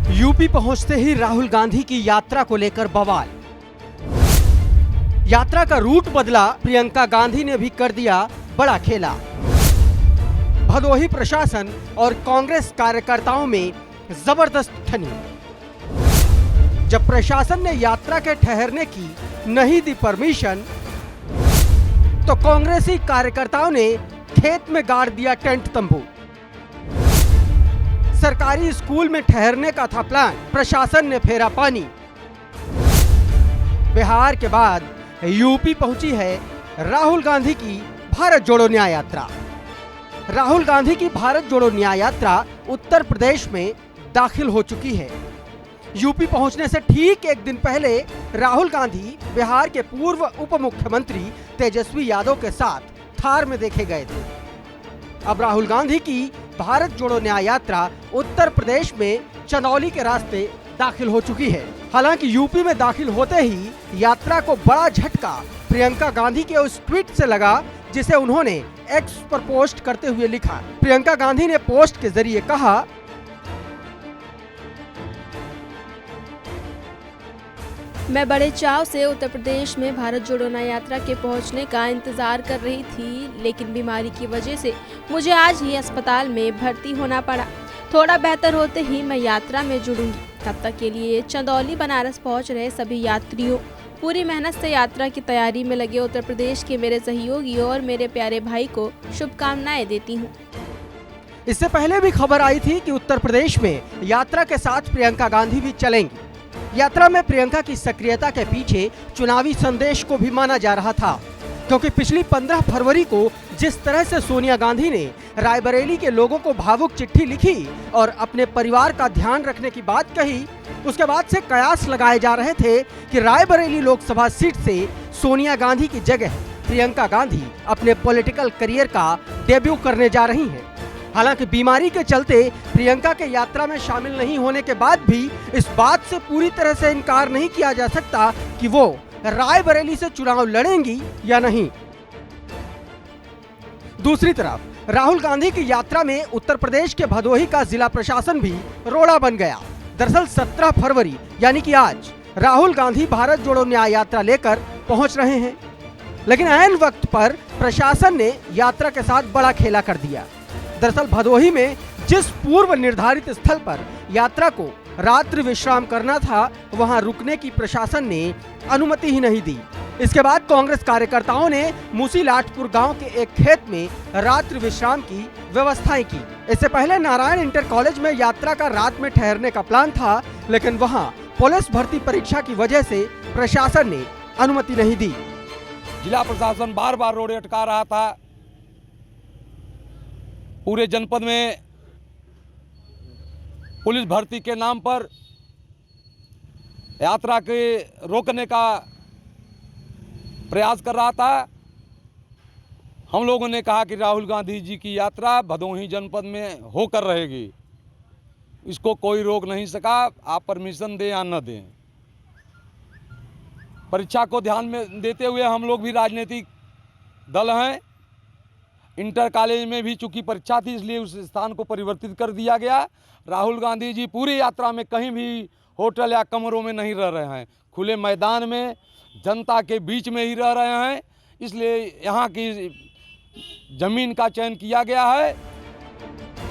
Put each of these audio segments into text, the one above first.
UP पहुंचते ही राहुल गांधी की यात्रा को लेकर बवाल। यात्रा का रूट बदला, प्रियंका गांधी ने भी कर दिया बड़ा खेला। भदोही प्रशासन और कांग्रेस कार्यकर्ताओं में जबरदस्त ठनी। जब प्रशासन ने यात्रा के ठहरने की नहीं दी परमिशन, तो कांग्रेसी कार्यकर्ताओं ने खेत में गाड़ दिया टेंट तंबू। सरकारी स्कूल में ठहरने का था प्लान, प्रशासन ने फेरा पानी। बिहार के बाद यूपी पहुंची है राहुल गांधी की भारत जोड़ो न्याय यात्रा। राहुल गांधी की भारत जोड़ो न्याय यात्रा उत्तर प्रदेश में दाखिल हो चुकी है। यूपी पहुंचने से ठीक एक दिन पहले राहुल गांधी बिहार के पूर्व उप मुख्यमंत्री तेजस्वी यादव के साथ थार में देखे गए थे। अब राहुल गांधी की भारत जोड़ो न्याय यात्रा उत्तर प्रदेश में चंदौली के रास्ते दाखिल हो चुकी है। हालांकि यूपी में दाखिल होते ही यात्रा को बड़ा झटका प्रियंका गांधी के उस ट्वीट से लगा, जिसे उन्होंने एक्स पर पोस्ट करते हुए लिखा। प्रियंका गांधी ने पोस्ट के जरिए कहा, मैं बड़े चाव से उत्तर प्रदेश में भारत जोड़ो न्याय यात्रा के पहुंचने का इंतजार कर रही थी, लेकिन बीमारी की वजह से मुझे आज ही अस्पताल में भर्ती होना पड़ा। थोड़ा बेहतर होते ही मैं यात्रा में जुड़ूंगी। तब तक के लिए चंदौली बनारस पहुंच रहे सभी यात्रियों, पूरी मेहनत से यात्रा की तैयारी में लगे उत्तर प्रदेश के मेरे सहयोगियों और मेरे प्यारे भाई को शुभकामनाएं देती हूँ। इससे पहले भी खबर आई थी कि उत्तर प्रदेश में यात्रा के साथ प्रियंका गांधी भी चलेंगी। यात्रा में प्रियंका की सक्रियता के पीछे चुनावी संदेश को भी माना जा रहा था, क्योंकि पिछली 15 फरवरी को जिस तरह से सोनिया गांधी ने रायबरेली के लोगों को भावुक चिट्ठी लिखी और अपने परिवार का ध्यान रखने की बात कही, उसके बाद से कयास लगाए जा रहे थे कि रायबरेली लोकसभा सीट से सोनिया गांधी की जगह प्रियंका गांधी अपने पॉलिटिकल करियर का डेब्यू करने जा रही हैं। हालांकि बीमारी के चलते प्रियंका के यात्रा में शामिल नहीं होने के बाद भी इस बात से पूरी तरह से इनकार नहीं किया जा सकता कि वो रायबरेली से चुनाव लड़ेंगी या नहीं। दूसरी तरफ राहुल गांधी की यात्रा में उत्तर प्रदेश के भदोही का जिला प्रशासन भी रोड़ा बन गया। दरअसल 17 फरवरी यानी कि आज राहुल गांधी भारत जोड़ो न्याय यात्रा लेकर पहुंच रहे हैं, लेकिन ऐन वक्त पर प्रशासन ने यात्रा के साथ बड़ा खेला कर दिया। दरअसल भदोही में जिस पूर्व निर्धारित स्थल पर यात्रा को रात्रि विश्राम करना था, वहां रुकने की प्रशासन ने अनुमति ही नहीं दी। इसके बाद कांग्रेस कार्यकर्ताओं ने मूसीलाटपुर गांव के एक खेत में रात्रि विश्राम की व्यवस्थाएं की। इससे पहले नारायण इंटर कॉलेज में यात्रा का रात में ठहरने का प्लान था, लेकिन वहां पुलिस भर्ती परीक्षा की वजह से प्रशासन ने अनुमति नहीं दी। जिला प्रशासन बार बार रोड अटका रहा था। पूरे जनपद में पुलिस भर्ती के नाम पर यात्रा के रोकने का प्रयास कर रहा था। हम लोगों ने कहा कि राहुल गांधी जी की यात्रा भदोही जनपद में होकर रहेगी, इसको कोई रोक नहीं सका, आप परमिशन दें या न दें। परीक्षा को ध्यान में देते हुए हम लोग भी राजनीतिक दल हैं। इंटर कॉलेज में भी चूंकि परीक्षा थी, इसलिए उस स्थान को परिवर्तित कर दिया गया। राहुल गांधी जी पूरी यात्रा में कहीं भी होटल या कमरों में नहीं रह रहे हैं, खुले मैदान में जनता के बीच में ही रह रहे हैं, इसलिए यहाँ की जमीन का चयन किया गया है।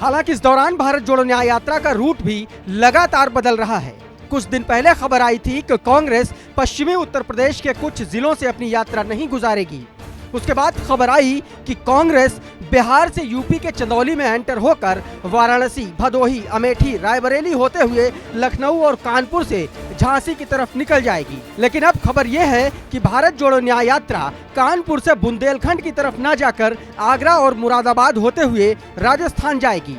हालांकि इस दौरान भारत जोड़ो न्याय यात्रा का रूट भी लगातार बदल रहा है। कुछ दिन पहले खबर आई थी कि कांग्रेस पश्चिमी उत्तर प्रदेश के कुछ जिलों से अपनी यात्रा नहीं गुजारेगी। उसके बाद खबर आई कि कांग्रेस बिहार से यूपी के चंदौली में एंटर होकर वाराणसी, भदोही, अमेठी, रायबरेली होते हुए लखनऊ और कानपुर से झांसी की तरफ निकल जाएगी। लेकिन अब खबर यह है कि भारत जोड़ो न्याय यात्रा कानपुर से बुंदेलखंड की तरफ न जाकर आगरा और मुरादाबाद होते हुए राजस्थान जाएगी।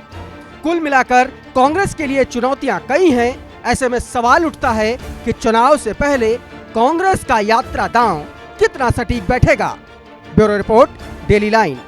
कुल मिलाकर कांग्रेस के लिए चुनौतियां कई हैं। ऐसे में सवाल उठता है कि चुनाव से पहले कांग्रेस का यात्रा दांव कितना सटीक बैठेगा। Bureau report, daily line.